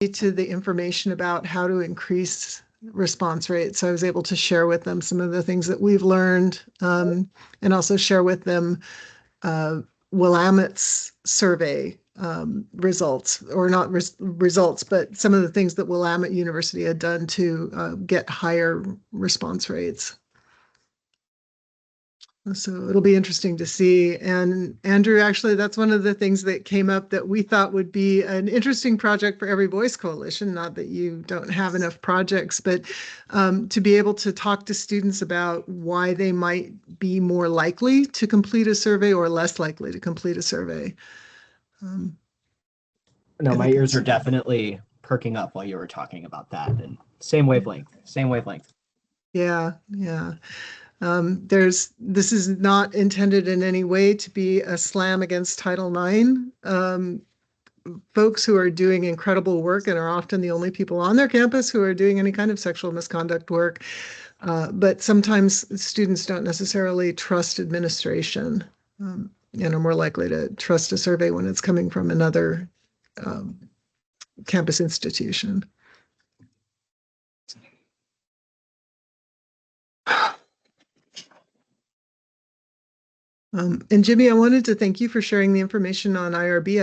to the information about how to increase response rates. So I was able to share with them some of the things that we've learned, and also share with them Willamette's survey results, or not results, but some of the things that Willamette University had done to get higher response rates. So it'll be interesting to see. And Andrew, actually, that's one of the things that came up that we thought would be an interesting project for Every Voice Coalition. Not that you don't have enough projects, but to be able to talk to students about why they might be more likely to complete a survey or less likely to complete a survey. No, my ears are definitely perking up while you were talking about that. And same wavelength. Yeah, yeah. This is not intended in any way to be a slam against Title IX. Folks who are doing incredible work and are often the only people on their campus who are doing any kind of sexual misconduct work. But sometimes students don't necessarily trust administration, and are more likely to trust a survey when it's coming from another campus institution. And Jimmy, I wanted to thank you for sharing the information on IRB.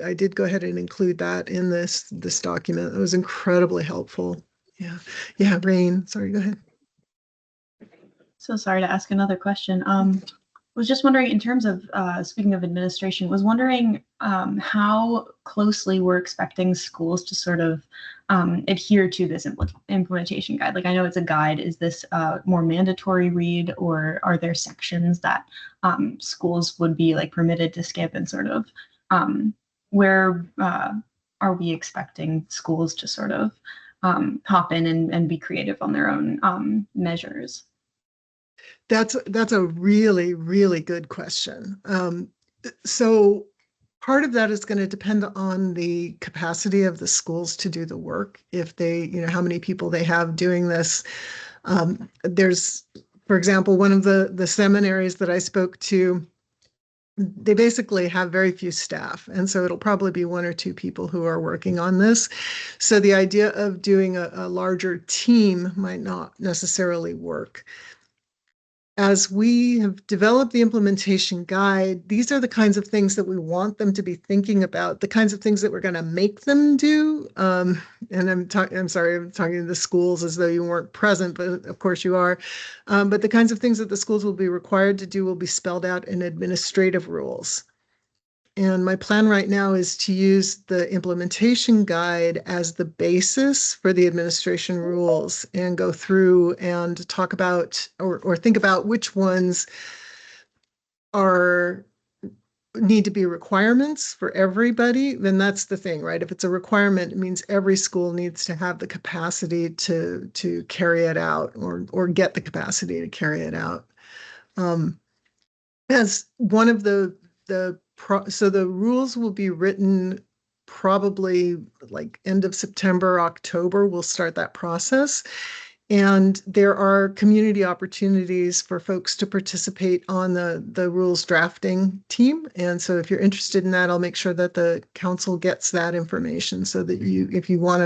I did go ahead and include that in this document. It was incredibly helpful. Yeah, Rain, sorry, go ahead. So sorry to ask another question. Was just wondering, in terms of speaking of administration, was wondering how closely we're expecting schools to sort of adhere to this implementation guide. Like, I know it's a guide. Is this more mandatory read, or are there sections that schools would be like permitted to skip, and sort of where are we expecting schools to sort of hop in and be creative on their own measures? That's a really, really good question. So part of that is going to depend on the capacity of the schools to do the work. If they, how many people they have doing this. There's, for example, one of the seminaries that I spoke to, they basically have very few staff. And so it'll probably be 1 or 2 people who are working on this. So the idea of doing a larger team might not necessarily work. As we have developed the implementation guide, these are the kinds of things that we want them to be thinking about, the kinds of things that we're going to make them do. And I'm sorry, I'm talking to the schools as though you weren't present, but of course you are. But the kinds of things that the schools will be required to do will be spelled out in administrative rules. And my plan right now is to use the implementation guide as the basis for the administration rules, and go through and talk about or think about which ones need to be requirements for everybody. Then that's the thing, right? If it's a requirement, it means every school needs to have the capacity to carry it out, or get the capacity to carry it out. As one of so the rules will be written probably like end of September, October, we'll start that process. And there are community opportunities for folks to participate on the rules drafting team. And so if you're interested in that, I'll make sure that the council gets that information, so that if you want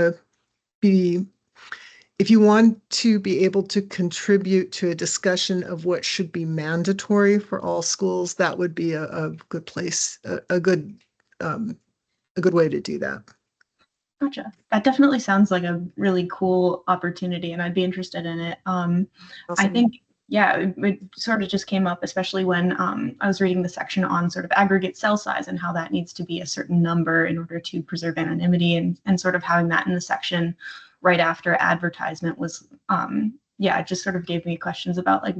to be able to contribute to a discussion of what should be mandatory for all schools, that would be a good place, a good way to do that. Gotcha. That definitely sounds like a really cool opportunity, and I'd be interested in it. Awesome. I think, yeah, it sort of just came up, especially when I was reading the section on sort of aggregate cell size and how that needs to be a certain number in order to preserve anonymity, and sort of having that in the section right after advertisement was, it just sort of gave me questions about like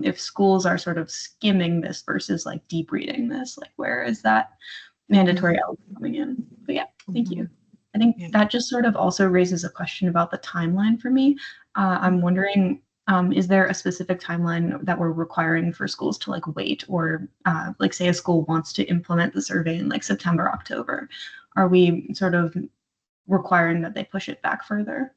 if schools are sort of skimming this versus like deep reading this, like where is that mandatory element coming in? But yeah, thank you. I think that just sort of also raises a question about the timeline for me. I'm wondering, is there a specific timeline that we're requiring for schools to like wait, or like say a school wants to implement the survey in like September, October? Are we sort of requiring that they push it back further?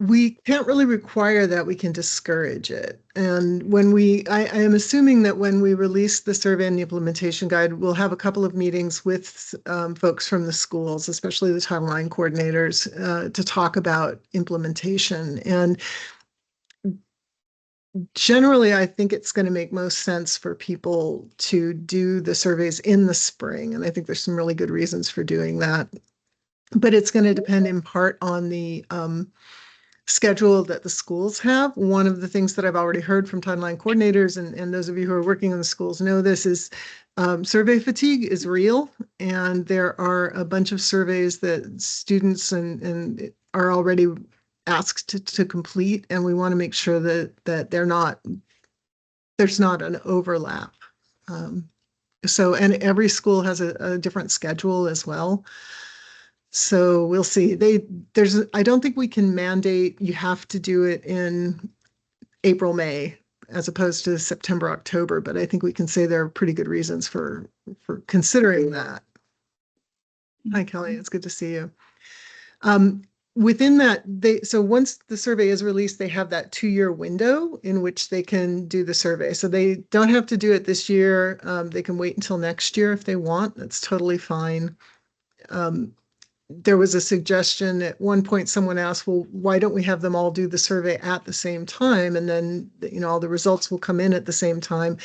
We can't really require that. We can discourage it. And when I am assuming that when we release the survey and the implementation guide, we'll have a couple of meetings with folks from the schools, especially the Title IX coordinators, to talk about implementation. And generally, I think it's going to make most sense for people to do the surveys in the spring. And I think there's some really good reasons for doing that. But it's going to depend in part on the schedule that the schools have. One of the things that I've already heard from Title IX coordinators, and those of you who are working in the schools know this, is survey fatigue is real. And there are a bunch of surveys that students and are already asked to complete. And we want to make sure that there's not an overlap. And every school has a different schedule as well. So we'll see. I don't think we can mandate you have to do it in April, May, as opposed to September, October, but I think we can say there are pretty good reasons for considering that. Hi, Kelly. It's good to see you. Within that, so once the survey is released, they have that 2-year window in which they can do the survey. So they don't have to do it this year. They can wait until next year if they want. That's totally fine. There was a suggestion at one point, someone asked, well, why don't we have them all do the survey at the same time? And then, all the results will come in at the same time.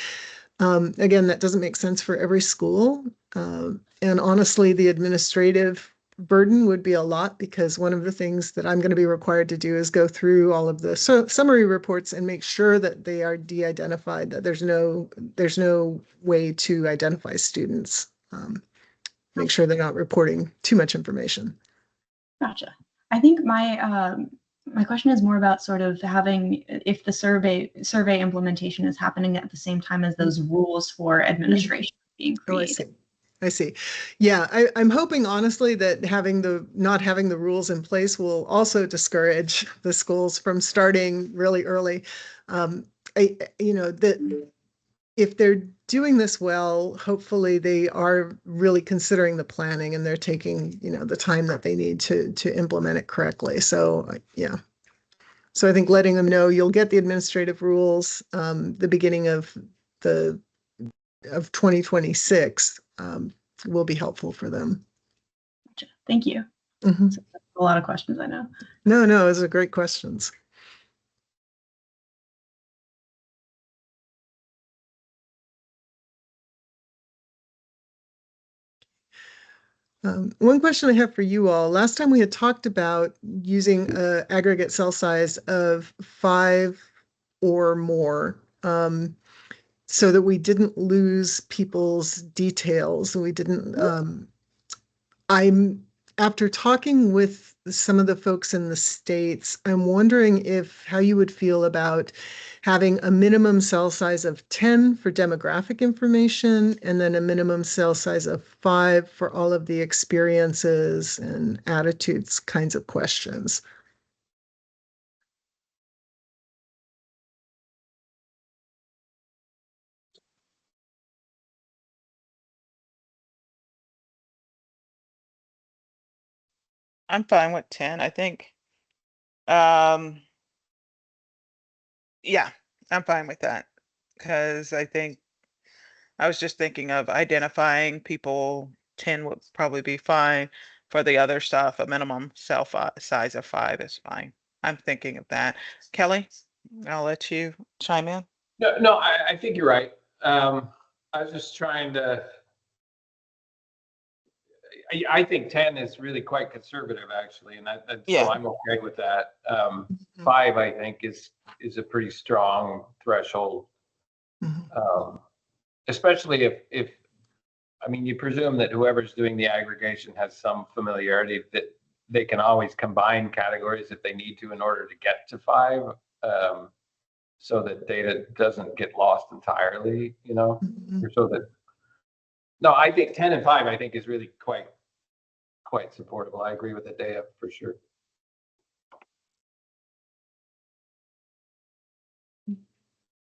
Again, that doesn't make sense for every school. And honestly, the administrative burden would be a lot, because one of the things that I'm going to be required to do is go through all of the summary reports and make sure that they are de-identified, that there's no way to identify students. Make sure they're not reporting too much information. Gotcha. I think my question is more about sort of having, if the survey implementation is happening at the same time as those rules for administration being created. I see. Yeah, I'm hoping honestly that not having the rules in place will also discourage the schools from starting really early. That if they're doing this well, hopefully they are really considering the planning and they're taking, the time that they need to implement it correctly. So yeah. So I think letting them know you'll get the administrative rules the beginning of 2026 will be helpful for them. Gotcha. Thank you. Mm-hmm. So a lot of questions, I know. No, those are great questions. One question I have for you all. Last time we had talked about using an aggregate cell size of 5 or more, so that we didn't lose people's details. We didn't. After talking with some of the folks in the States, I'm wondering how you would feel about having a minimum cell size of 10 for demographic information, and then a minimum cell size of 5 for all of the experiences and attitudes kinds of questions. I'm fine with 10, I think. Yeah, I'm fine with that, because I think I was just thinking of identifying people. 10 would probably be fine. For the other stuff, a minimum cell size of 5 is fine. I'm thinking of that. Kelly, I'll let you chime in. No, I think you're right. I was just trying to. I think 10 is really quite conservative, actually, and Yeah. so I'm okay with that. 5, I think, is a pretty strong threshold, especially if I mean, you presume that whoever's doing the aggregation has some familiarity that they can always combine categories if they need to in order to get to 5, so that data doesn't get lost entirely, or so that. No, I think 10 and 5, I think, is really quite supportable. I agree with the data for sure.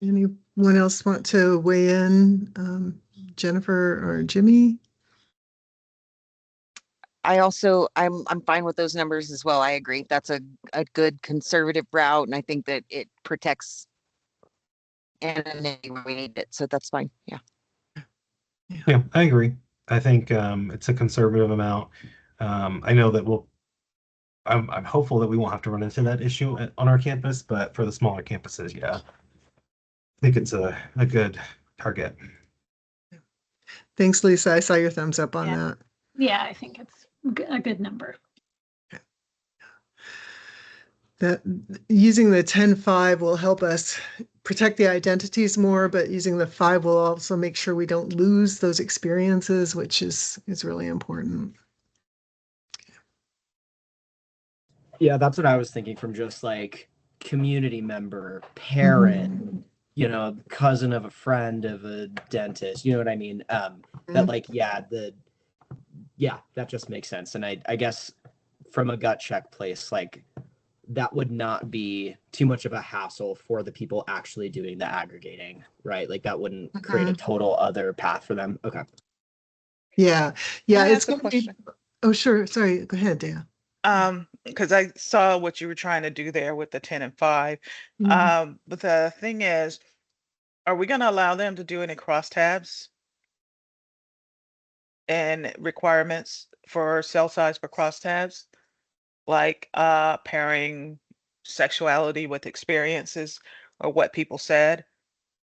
Anyone else want to weigh in? Jennifer or Jimmy? I'm fine with those numbers as well. I agree. That's a good conservative route, and I think that it protects anonymity where we need it. So that's fine. Yeah. Yeah, I agree. I think it's a conservative amount. I know that I'm hopeful that we won't have to run into that issue on our campus, but for the smaller campuses, yeah, I think it's a good target. Thanks, Lisa. I saw your thumbs up on Yeah. that. Yeah, I think it's a good number. That using the 10-5 will help us protect the identities more, but using the 5 will also make sure we don't lose those experiences, which is really important. Yeah, that's what I was thinking from just like community member, parent, you know, cousin of a friend of a dentist, you know what I mean? That like, that just makes sense. And I guess from a gut check place, like that would not be too much of a hassle for the people actually doing the aggregating, right? Like that wouldn't create a total other path for them. Okay. Yeah. Can I It's ask a going to be, question? oh, sure. Sorry. Go ahead, Dea. Because I saw what you were trying to do there with the 10 and 5. But the thing is, are we going to allow them to do any crosstabs and requirements for cell size for crosstabs? Like pairing sexuality with experiences or what people said,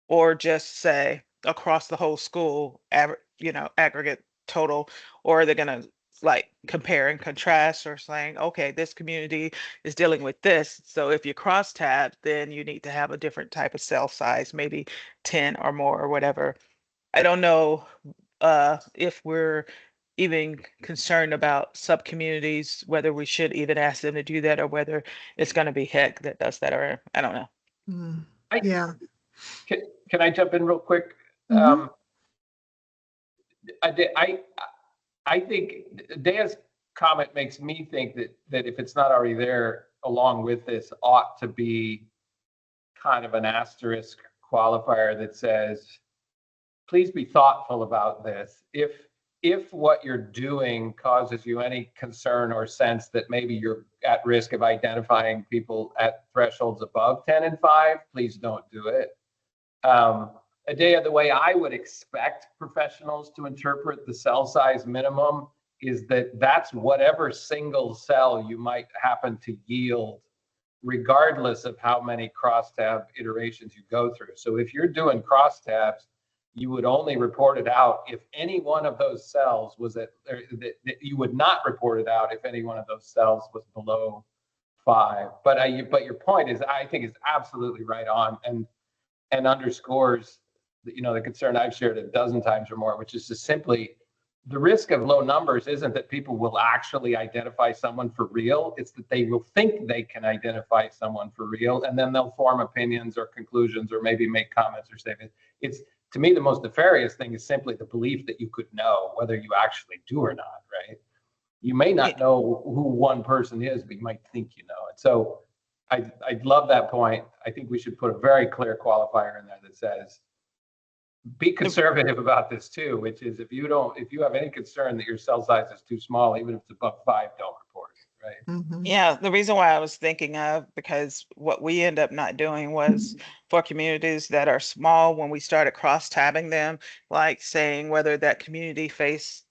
or just say across the whole school, aggregate total, or are they going to like compare and contrast or saying, okay, this community is dealing with this. So if you cross tab, then you need to have a different type of cell size, maybe 10 or more or whatever. I don't know if we're even concerned about sub-communities, whether we should even ask them to do that or whether it's going to be HEC that does that, or I don't know. Yeah. Can I jump in real quick? I think Dea's comment makes me think that if it's not already there, along with this, ought to be kind of an asterisk qualifier that says, please be thoughtful about this. If what you're doing causes you any concern or sense that maybe you're at risk of identifying people at thresholds above 10 and 5, please don't do it. Adea, the way I would expect professionals to interpret the cell size minimum is that that's whatever single cell you might happen to yield, regardless of how many crosstab iterations you go through. So if you're doing crosstabs, you would only report it out if any one of those cells was that you would not report it out if any one of those cells was below 5. But your point is, I think, is absolutely right on and underscores the concern I've shared a dozen times or more, which is just simply the risk of low numbers isn't that people will actually identify someone for real. It's that they will think they can identify someone for real, and then they'll form opinions or conclusions or maybe make comments or statements. It's, to me, the most nefarious thing is simply the belief that you could know whether you actually do or not, right? You may not know who one person is, but you might think you know it. So I love that point. I think we should put a very clear qualifier in there that says, be conservative about this too, which is if you have any concern that your cell size is too small, even if it's above 5, don't report it, right? Yeah, the reason why I was thinking of, because what we end up not doing was for communities that are small, when we started cross-tabbing them, like saying whether that community face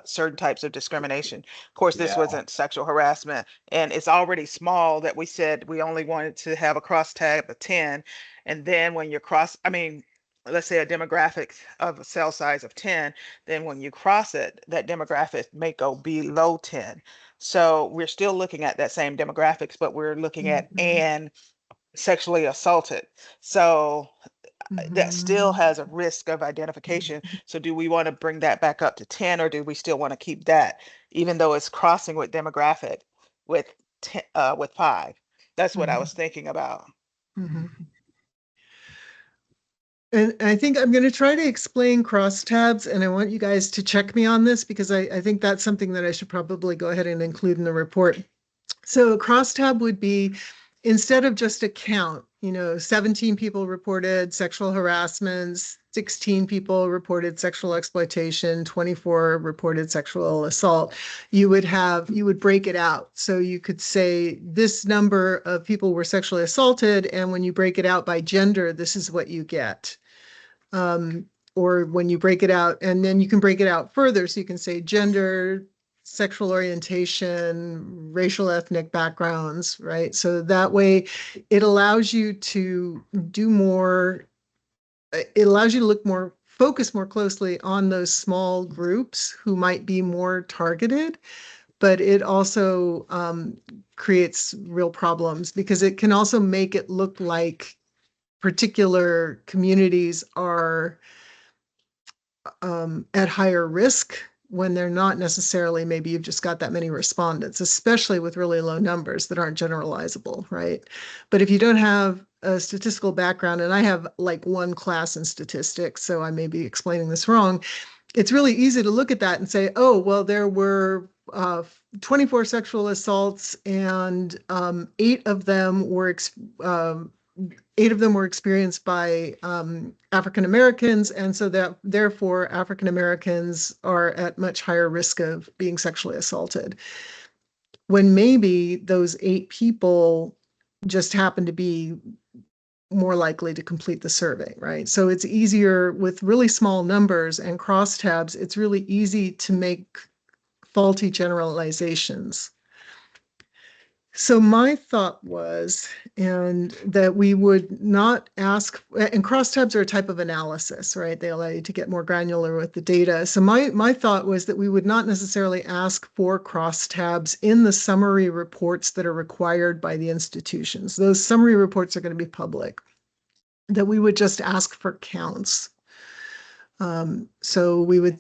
certain types of discrimination. Of course, this wasn't sexual harassment, and it's already small that we said we only wanted to have a cross-tab of 10. And then when you're let's say a demographic of a cell size of 10, then when you cross it, that demographic may go below 10. So we're still looking at that same demographics, but we're looking at and sexually assaulted. So that still has a risk of identification. So do we want to bring that back up to 10, or do we still want to keep that, even though it's crossing with demographic with 5? That's what I was thinking about. And I think I'm going to try to explain crosstabs, and I want you guys to check me on this because I think that's something that I should probably go ahead and include in the report. So a crosstab would be instead of just a count, 17 people reported sexual harassment, 16 people reported sexual exploitation, 24 reported sexual assault, you would break it out. So you could say this number of people were sexually assaulted, and when you break it out by gender, this is what you get. Or when you break it out, and then you can break it out further. So you can say gender, sexual orientation, racial, ethnic backgrounds, right? So that way it allows you to do more, it allows you to focus more closely on those small groups who might be more targeted, but it also creates real problems because it can also make it look like particular communities are at higher risk when they're not necessarily. Maybe you've just got that many respondents, especially with really low numbers that aren't generalizable, right? But if you don't have a statistical background, and I have like one class in statistics, so I may be explaining this wrong, it's really easy to look at that and say, oh, well, there were 24 sexual assaults and 8 of them were experienced by African Americans, and so that therefore African Americans are at much higher risk of being sexually assaulted. When maybe those 8 people just happen to be more likely to complete the survey, right? So it's easier with really small numbers and crosstabs. It's really easy to make faulty generalizations. So my thought was, and that we would not ask, and crosstabs are a type of analysis, right? They allow you to get more granular with the data. So my thought was that we would not necessarily ask for crosstabs in the summary reports that are required by the institutions. Those summary reports are going to be public, that we would just ask for counts. So we would,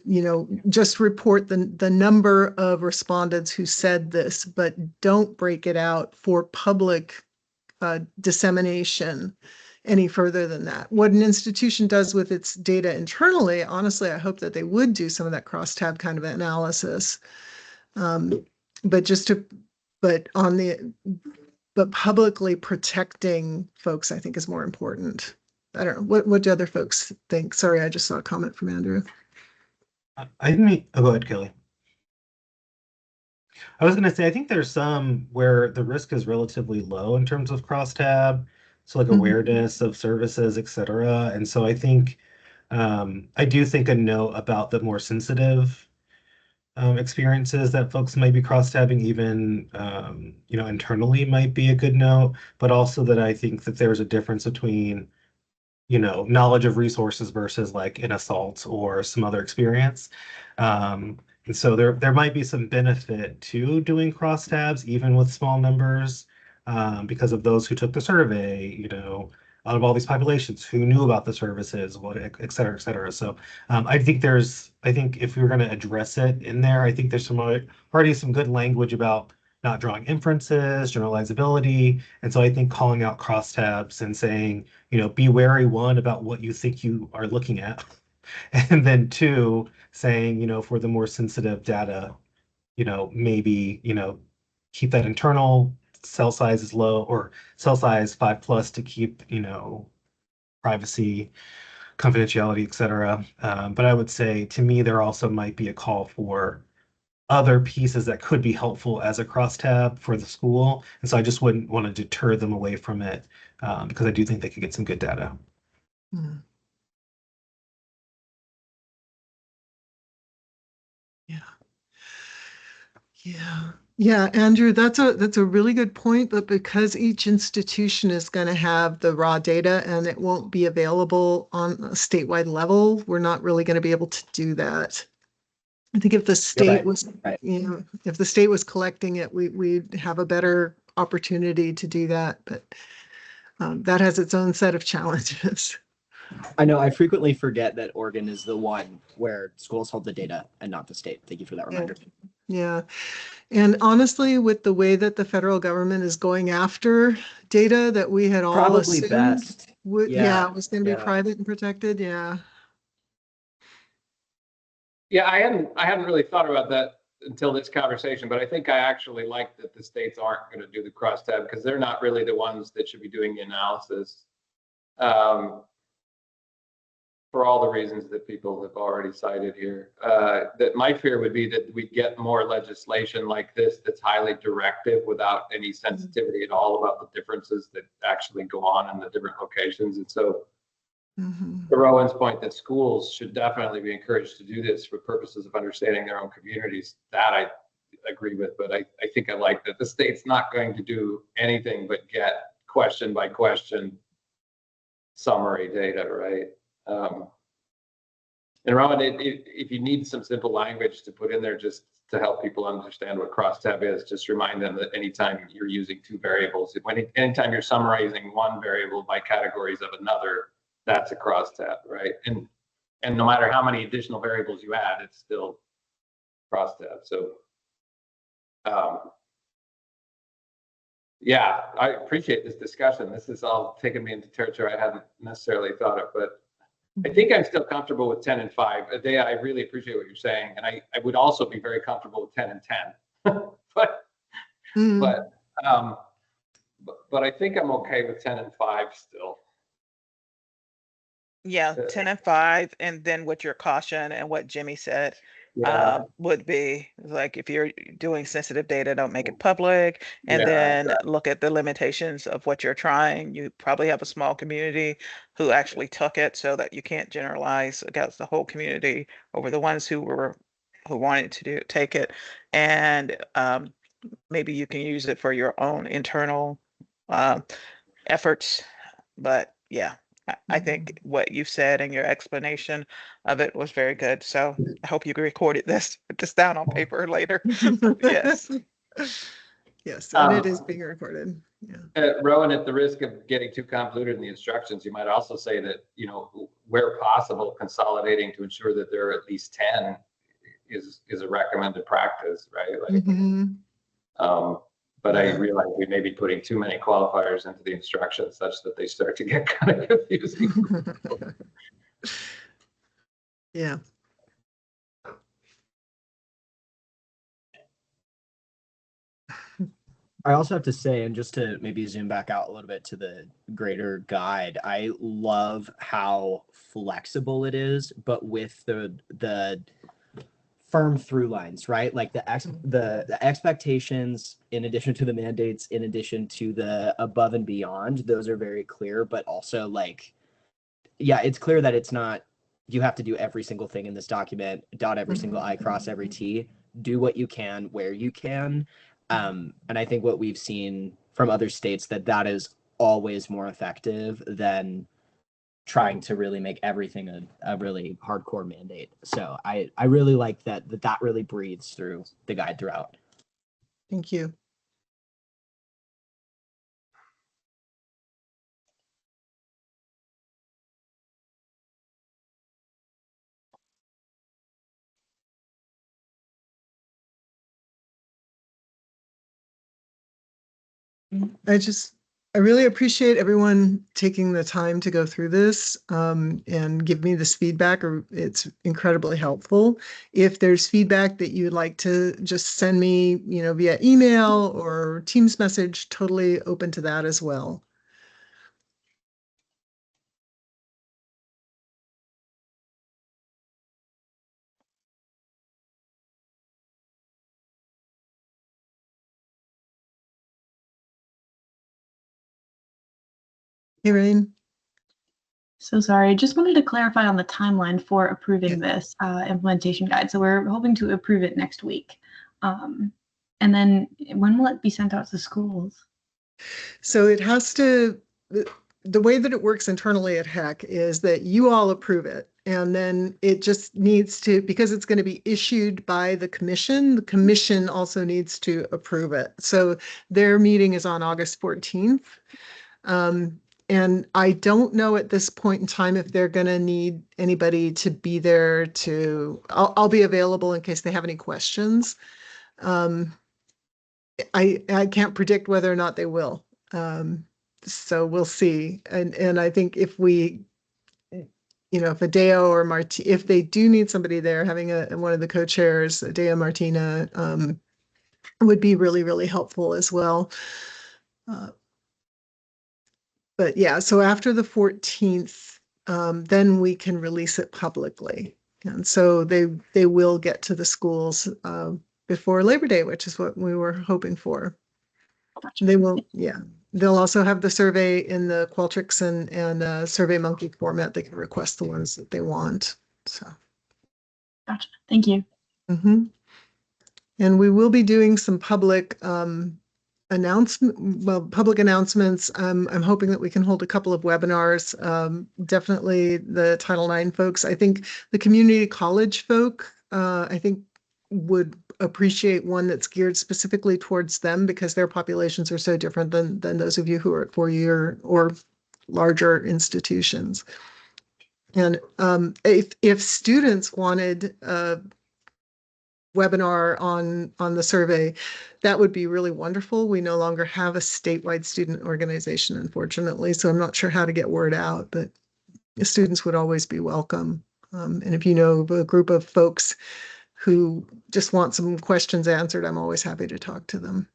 just report the number of respondents who said this, but don't break it out for public dissemination any further than that. What an institution does with its data internally, honestly, I hope that they would do some of that crosstab kind of analysis. But publicly protecting folks, I think, is more important. I don't know. What do other folks think? Sorry, I just saw a comment from Andrew. Go ahead, Kelly. I was going to say, I think there's some where the risk is relatively low in terms of crosstab, so like awareness of services, et cetera. And so I think, I do think a note about the more sensitive experiences that folks might be crosstabbing, even internally, might be a good note. But also that I think that there's a difference between knowledge of resources versus like an assault or some other experience. And so there might be some benefit to doing crosstabs, even with small numbers, because of those who took the survey, out of all these populations, who knew about the services, what, et cetera, et cetera. So I think if we were going to address it in there, I think there's already some good language about not drawing inferences, generalizability. And so I think calling out crosstabs and saying, be wary, one, about what you think you are looking at. And then 2, saying, for the more sensitive data, maybe, keep that internal, cell size is low, or cell size 5+ to keep, privacy, confidentiality, et cetera. But I would say, to me, there also might be a call for other pieces that could be helpful as a crosstab for the school. And so I just wouldn't want to deter them away from it, because I do think they could get some good data. Yeah, Andrew, that's a really good point. But because each institution is going to have the raw data and it won't be available on a statewide level, we're not really going to be able to do that. I think if the state was, if the state was collecting it, we'd have a better opportunity to do that. But that has its own set of challenges. I know I frequently forget that Oregon is the one where schools hold the data and not the state. Thank you for that reminder. Yeah. And honestly, with the way that the federal government is going after data that we had all Probably assumed best. it was going to be private and protected. Yeah. Yeah, I hadn't really thought about that until this conversation, but I think I actually like that the states aren't going to do the crosstab because they're not really the ones that should be doing the analysis. For all the reasons that people have already cited here. That my fear would be that we get more legislation like this that's highly directive without any sensitivity at all about the differences that actually go on in the different locations. And so to Rowan's point that schools should definitely be encouraged to do this for purposes of understanding their own communities, that I agree with, but I think I like that the state's not going to do anything but get question by question summary data, right? And Rowan, if you need some simple language to put in there just to help people understand what crosstab is, just remind them that anytime you're using two variables, anytime you're summarizing one variable by categories of another, that's a crosstab, right? And no matter how many additional variables you add, it's still crosstab. So yeah, I appreciate this discussion. This is all taking me into territory I hadn't necessarily thought of, but I think I'm still comfortable with 10 and 5. Adea, I really appreciate what you're saying. And I would also be very comfortable with 10 and 10. but I think I'm okay with 10 and 5 still. Yeah, 10 and 5, and then what your caution and what Jimmy said would be like, if you're doing sensitive data, don't make it public, and then look at the limitations of what you're trying. You probably have a small community who actually took it, so that you can't generalize against the whole community over the ones who wanted to take it. And maybe you can use it for your own internal efforts. But yeah, I think what you said and your explanation of it was very good. So I hope you recorded this, put this down on paper later. Yes. Yes, and it is being recorded. Yeah. Rowan, at the risk of getting too convoluted in the instructions, you might also say that, you know, where possible, consolidating to ensure that there are at least 10 is a recommended practice, right? Like, but I realize we may be putting too many qualifiers into the instructions such that they start to get kind of confusing. Yeah. I also have to say, and just to maybe zoom back out a little bit to the greater guide, I love how flexible it is, but with the firm through lines, right? Like the expectations, in addition to the mandates, in addition to the above and beyond, those are very clear, but also like, yeah, it's clear that it's not, you have to do every single thing in this document, dot every single I, cross every T, do what you can, where you can. And I think what we've seen from other states that is always more effective than trying to really make everything a really hardcore mandate. So I really like that really breathes through the guide throughout. Thank you. I really appreciate everyone taking the time to go through this and give me this feedback. It's incredibly helpful. If there's feedback that you'd like to just send me, you know, via email or Teams message, totally open to that as well. Hey, Rain. So sorry, just wanted to clarify on the timeline for approving this implementation guide. So we're hoping to approve it next week. And then when will it be sent out to schools? So it has to, the way that it works internally at HEC is that you all approve it. And then it just needs to, because it's going to be issued by the commission also needs to approve it. So their meeting is on August 14th. And I don't know at this point in time if they're going to need anybody to be there I'll be available in case they have any questions. I can't predict whether or not they will. So we'll see. And I think if we if Adeo or if they do need somebody there, having one of the co-chairs, Adeo Martina, would be really, really helpful as well. But yeah, so after the 14th, then we can release it publicly. And so they will get to the schools before Labor Day, which is what we were hoping for. They will, yeah. They'll also have the survey in the Qualtrics and SurveyMonkey format. They can request the ones that they want. So. Gotcha. Thank you. Mm-hmm. And we will be doing some public public announcements. I'm hoping that we can hold a couple of webinars. Definitely the Title IX folks. I think the community college folk, I think would appreciate one that's geared specifically towards them because their populations are so different than those of you who are at 4-year or larger institutions. And if students wanted webinar on the survey, that would be really wonderful. We no longer have a statewide student organization, unfortunately, so I'm not sure how to get word out, but students would always be welcome. And if you know a group of folks who just want some questions answered, I'm always happy to talk to them.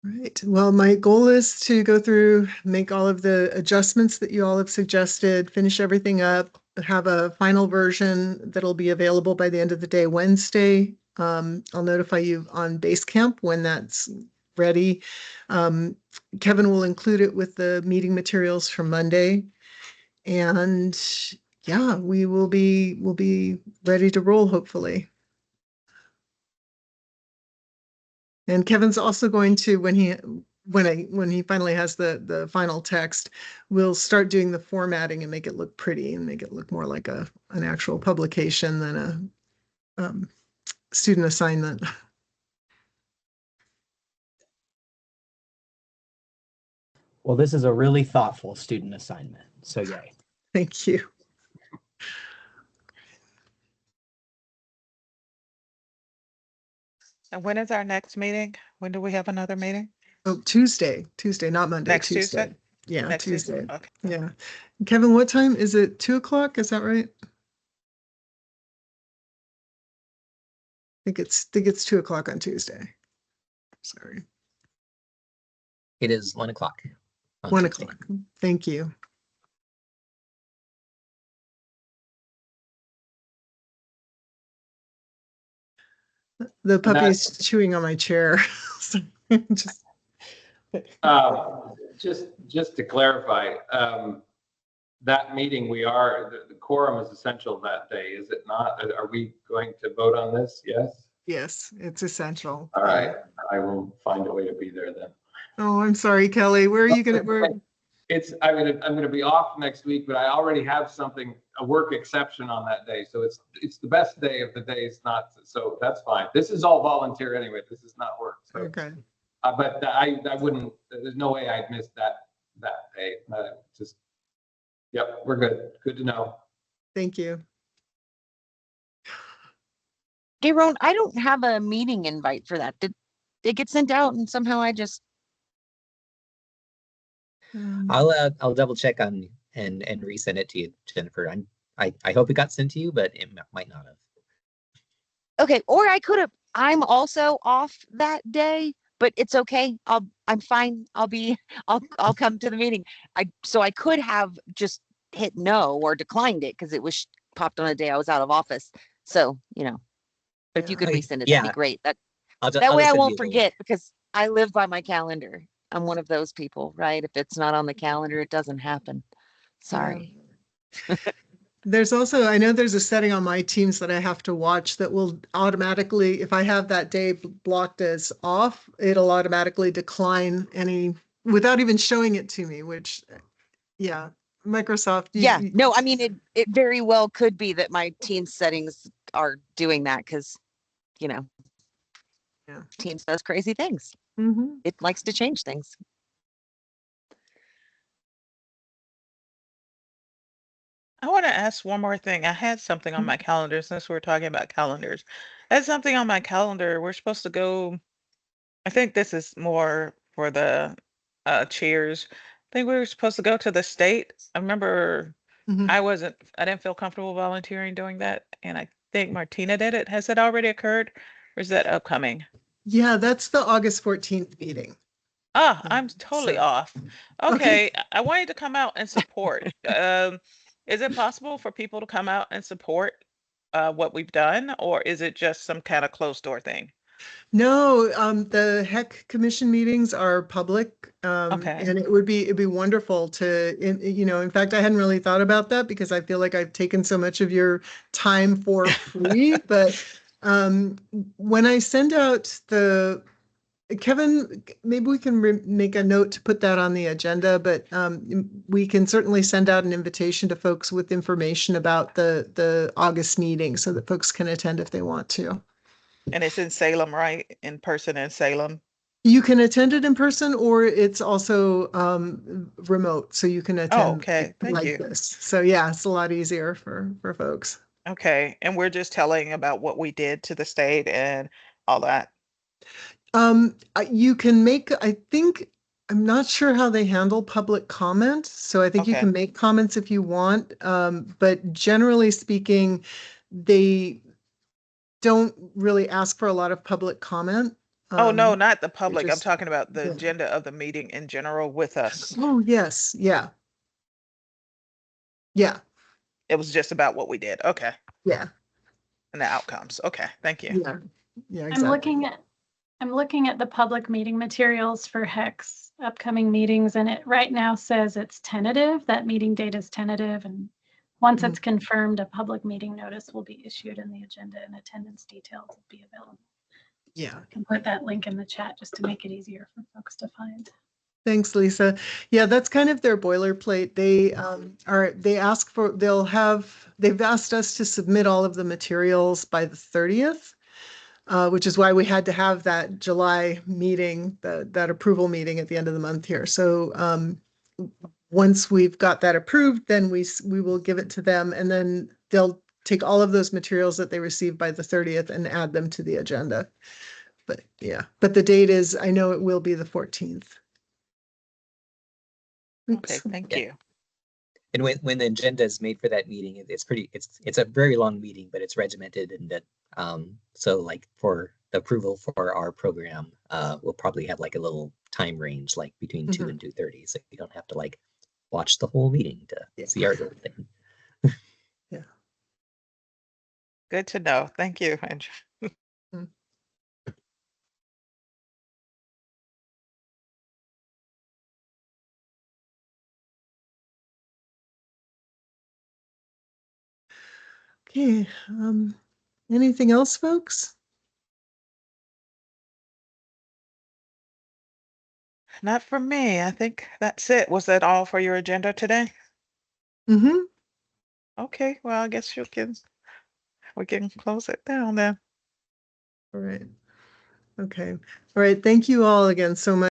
Right. Well, my goal is to go through, make all of the adjustments that you all have suggested, finish everything up, have a final version that'll be available by the end of the day, Wednesday. I'll notify you on Basecamp when that's ready. Kevin will include it with the meeting materials for Monday. And yeah, we'll be ready to roll, hopefully. And Kevin's also going to, when he finally has the final text, we'll start doing the formatting and make it look pretty and make it look more like an actual publication than a student assignment. Well, this is a really thoughtful student assignment, so yay. Thank you. And when is our next meeting? When do we have another meeting? Oh, Tuesday, not Monday. Next Tuesday? Yeah, Next Tuesday. Okay. Yeah. Kevin, what time is it? 2 o'clock? Is that right? I think it's 2 o'clock on Tuesday. Sorry. It is 1 o'clock. 1 o'clock. Thank you. The puppy's chewing on my chair. Just to clarify, that meeting the quorum is essential that day, is it not? Are we going to vote on this? Yes? Yes, it's essential. All right, I will find a way to be there then. Oh, I'm sorry, Kelly. Where are you going to? I'm gonna be off next week, but I already have a work exception on that day. So it's the best day of the days, so that's fine. This is all volunteer anyway. This is not work. So, okay. But I wouldn't, there's no way I'd miss that day. Yep, we're good. Good to know. Thank you. Hey, Ron, I don't have a meeting invite for that. Did it get sent out and somehow I just I'll double check on and resend it to you, Jennifer. I hope it got sent to you, but it might not have. Okay, or I could have. I'm also off that day, but it's okay. I'm fine. I'll come to the meeting. So I could have just hit no or declined it because it was popped on a day I was out of office. So, but if you could resend it, that'd be great. That way I won't forget because I live by my calendar. I'm one of those people, right? If it's not on the calendar, it doesn't happen. Sorry. Yeah. There's also, I know there's a setting on my Teams that I have to watch that will automatically, if I have that day blocked as off, it'll automatically decline without even showing it to me, which, yeah, Microsoft. No, I mean, it very well could be that my Teams settings are doing that because, Teams does crazy things. Mm-hmm. It likes to change things. I want to ask one more thing. I had something on my calendar since we're talking about calendars. I had something on my calendar. We're supposed to go, I think this is more for the chairs. I think we were supposed to go to the state. I remember Mhm. I didn't feel comfortable volunteering doing that. And I think Martina did it. Has it already occurred? Or is that upcoming? Yeah, that's the August 14th meeting. Ah, I'm totally So, off. okay. Okay, I wanted to come out and support. Is it possible for people to come out and support what we've done, or is it just some kind of closed door thing? No, the HEC commission meetings are public, Okay. and it'd be wonderful to, in fact, I hadn't really thought about that because I feel like I've taken so much of your time for free. But when I send out Kevin, maybe we can make a note to put that on the agenda, but we can certainly send out an invitation to folks with information about the August meeting so that folks can attend if they want to. And it's in Salem, right? In person in Salem. You can attend it in person, or it's also remote, so you can Oh, attend okay. Thank like you. this. So yeah, it's a lot easier for folks. Okay. And we're just telling about what we did to the state and all that. You can make, I think, I'm not sure how they handle public comment, so I think you Okay. can make comments if you want, but generally speaking, they don't really ask for a lot of public comment. Oh, no, not the They public. I'm just, talking about the yeah. agenda of the meeting in general with us. Oh, yes, yeah. Yeah, It was just about what we did. Okay. yeah, And the outcomes. Okay. Thank you. yeah, yeah, I'm exactly. looking at the public meeting materials for HEC's upcoming meetings, and it right now says it's tentative. That meeting date is tentative, and once Mhm. it's confirmed, a public meeting notice will be issued and the agenda and attendance details will be available. Yeah. I can put that link in the chat just to make it easier for folks to find. Thanks, Lisa. Yeah, that's kind of their boilerplate. They've asked us to submit all of the materials by the 30th, which is why we had to have that July meeting, that approval meeting at the end of the month here. So once we've got that approved, then we will give it to them, and then they'll take all of those materials that they receive by the 30th and add them to the agenda. But yeah, but the date is, I know it will be the 14th. Okay. Oops. Thank Yeah. you. And when the agenda is made for that meeting, it's a very long meeting, but it's regimented, and that so like for the approval for our program, we'll probably have like a little time range, like between 2 and 2:30, so you don't have to like watch the whole meeting to see our little thing. Yeah. Good to know. Thank you, Andrew. Okay, anything else, folks? Not for me. I think that's it. Was that all for your agenda today? Mm-hmm. Okay, well, I guess we can close it down then. All right. Okay. All right. Thank you all again so much.